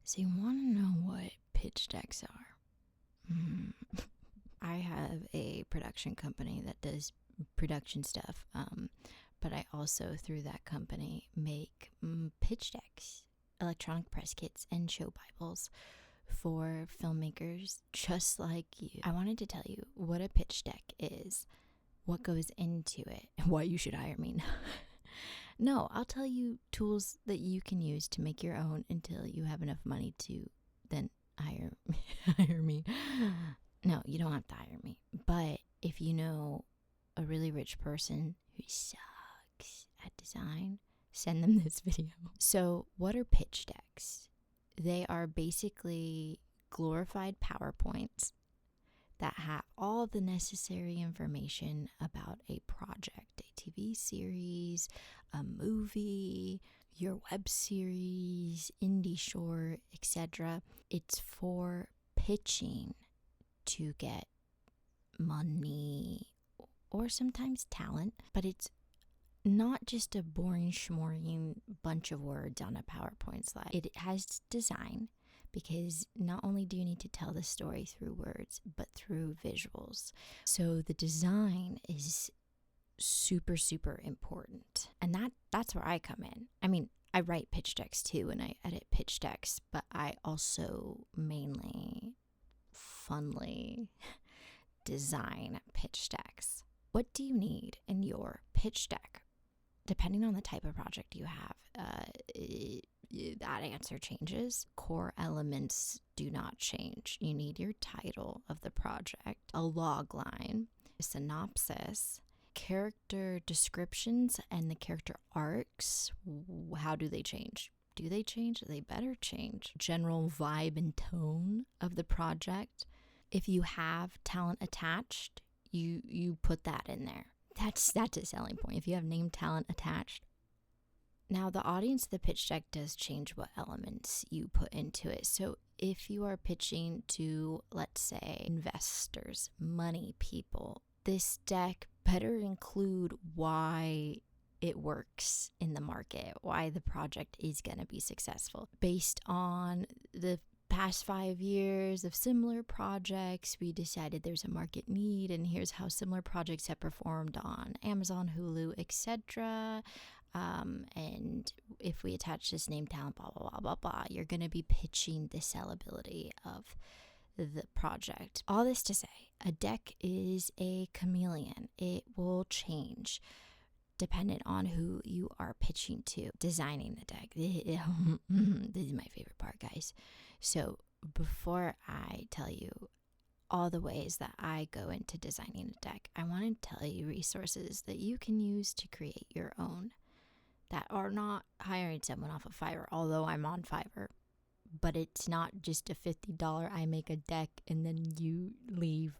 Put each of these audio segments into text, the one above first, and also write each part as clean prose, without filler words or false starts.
So you want to know what pitch decks are? I have a production company that does production stuff, but I also, through that company, make pitch decks, electronic press kits, and show Bibles for filmmakers just like you. I wanted to tell you what a pitch deck is, what goes into it, and why you should hire me. No, I'll tell you tools that you can use to make your own until you have enough money to then hire me. No, you don't have to hire me. But if you know a really rich person who sucks at design, send them this video. So, what are pitch decks? They are basically glorified PowerPoints that have all the necessary information about a project, a TV series, a movie, your web series, indie short, etc. It's for pitching to get money or sometimes talent, but it's not just a boring schmoring bunch of words on a PowerPoint slide. It has design, because not only do you need to tell the story through words, but through visuals. So the design is super, super important. And that's where I come in. I mean, I write pitch decks too, and I edit pitch decks, but I also mainly, funly, design pitch decks. What do you need in your pitch deck? Depending on the type of project you have, that answer changes. Core elements do not change. You need your title of the project, a logline, a synopsis, character descriptions, and the character arcs. How do they change? Do they change? They better change. General vibe and tone of the project. If you have talent attached, you put that in there. That's a selling point. If you have name talent attached. Now, the audience of the pitch deck does change what elements you put into it. So if you are pitching to, let's say, investors, money people, this deck better include why it works in the market, why the project is going to be successful. Based on the past 5 years of similar projects, we decided there's a market need, and here's how similar projects have performed on Amazon, Hulu, etc. And if we attach this name talent, blah, blah, blah, blah, blah, you're going to be pitching the sellability of the project. All this to say, a deck is a chameleon. It will change dependent on who you are pitching to. Designing the deck. This is my favorite part, guys. So before I tell you all the ways that I go into designing a deck, I want to tell you resources that you can use to create your own that are not hiring someone off of Fiverr, although I'm on Fiverr. But it's not just a $50 I make a deck and then you leave.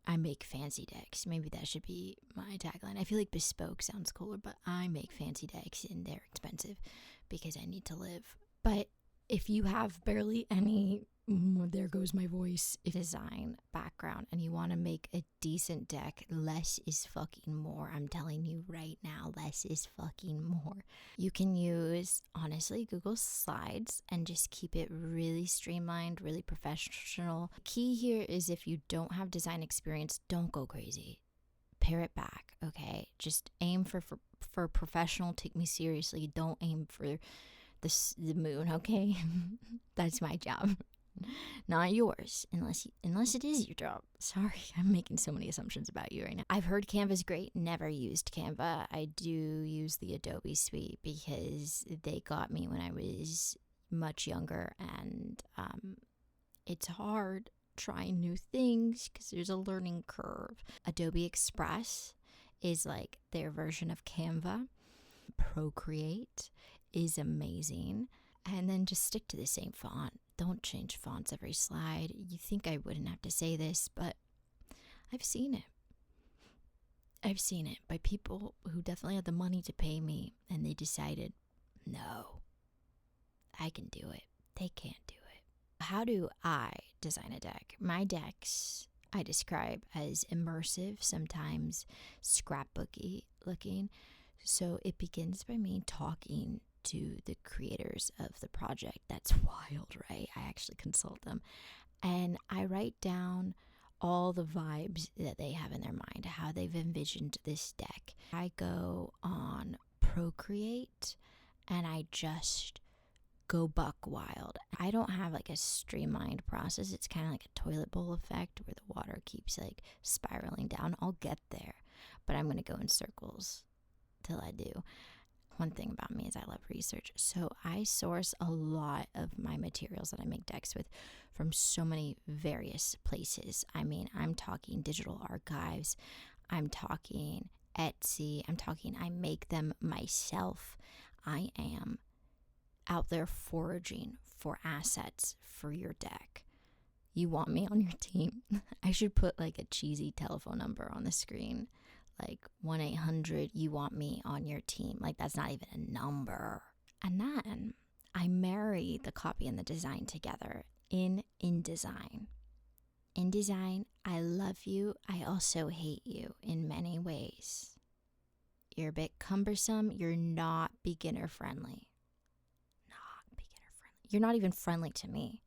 I make fancy decks. Maybe that should be my tagline. I feel like bespoke sounds cooler, but I make fancy decks and they're expensive because I need to live. But if you have barely any, there goes my voice, design background, and you want to make a decent deck, less is fucking more. I'm telling you right now, less is fucking more. You can use, honestly, Google Slides and just keep it really streamlined, really professional. The key here is if you don't have design experience, don't go crazy. Pare it back, okay? Just aim for professional. Take me seriously. Don't aim for the moon, okay? That's my job. Not yours, unless it is your job. Sorry, I'm making so many assumptions about you right now. I've heard Canva's great, never used Canva. I do use the Adobe suite because they got me when I was much younger, and it's hard trying new things because there's a learning curve. Adobe Express is like their version of Canva. Procreate is amazing. And then just stick to the same font. Don't change fonts every slide. You think I wouldn't have to say this, but I've seen it. I've seen it by people who definitely had the money to pay me, and they decided, no, I can do it. They can't do it. How do I design a deck? My decks I describe as immersive, sometimes scrapbooky looking. So it begins by me talking to the creators of the project. That's wild, right? I actually consult them. And I write down all the vibes that they have in their mind, how they've envisioned this deck. I go on Procreate and I just go buck wild. I don't have like a streamlined process. It's kind of like a toilet bowl effect where the water keeps like spiraling down. I'll get there, but I'm going to go in circles till I do. One thing about me is I love research. So I source a lot of my materials that I make decks with from so many various places. I mean, I'm talking digital archives. I'm talking Etsy. I make them myself. I am out there foraging for assets for your deck. You want me on your team? I should put like a cheesy telephone number on the screen, like 1-800 you want me on your team. Like, that's not even a number. And then I marry the copy and the design together in InDesign. InDesign, I love you. I also hate you in many ways. You're a bit cumbersome. You're not beginner friendly. You're not even friendly to me.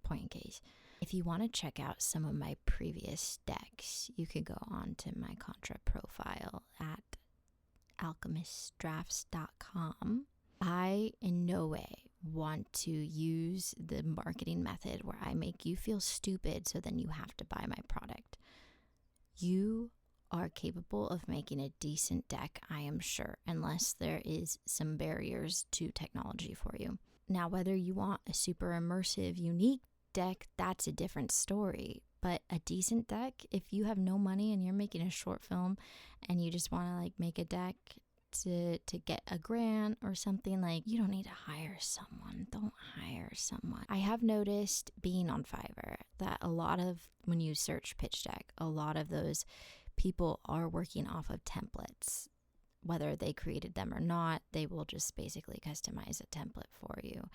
Point in case. If you want to check out some of my previous decks, you could go on to my Contra profile at alchemistdrafts.com. I in no way want to use the marketing method where I make you feel stupid so then you have to buy my product. You are capable of making a decent deck, I am sure, unless there is some barriers to technology for you. Now, whether you want a super immersive, unique deck, that's a different story. But a decent deck, if you have no money and you're making a short film and you just want to like make a deck to get a grant or something, like, you don't need to hire someone. Don't hire someone. I have noticed being on Fiverr that a lot of, when you search pitch deck, a lot of those people are working off of templates. Whether they created them or not, they will just basically customize a template for you.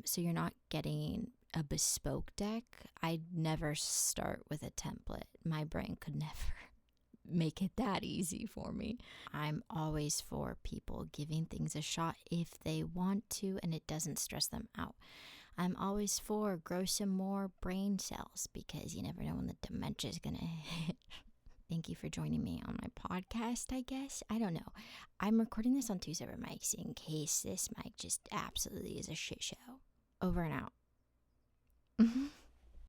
So you're not getting a bespoke deck. I'd never start with a template. My brain could never make it that easy for me. I'm always for people giving things a shot if they want to and it doesn't stress them out. I'm always for grow some more brain cells because you never know when the dementia is going to hit. Thank you for joining me on my podcast, I guess. I don't know. I'm recording this on 2 separate mics in case this mic just absolutely is a shit show. Over and out.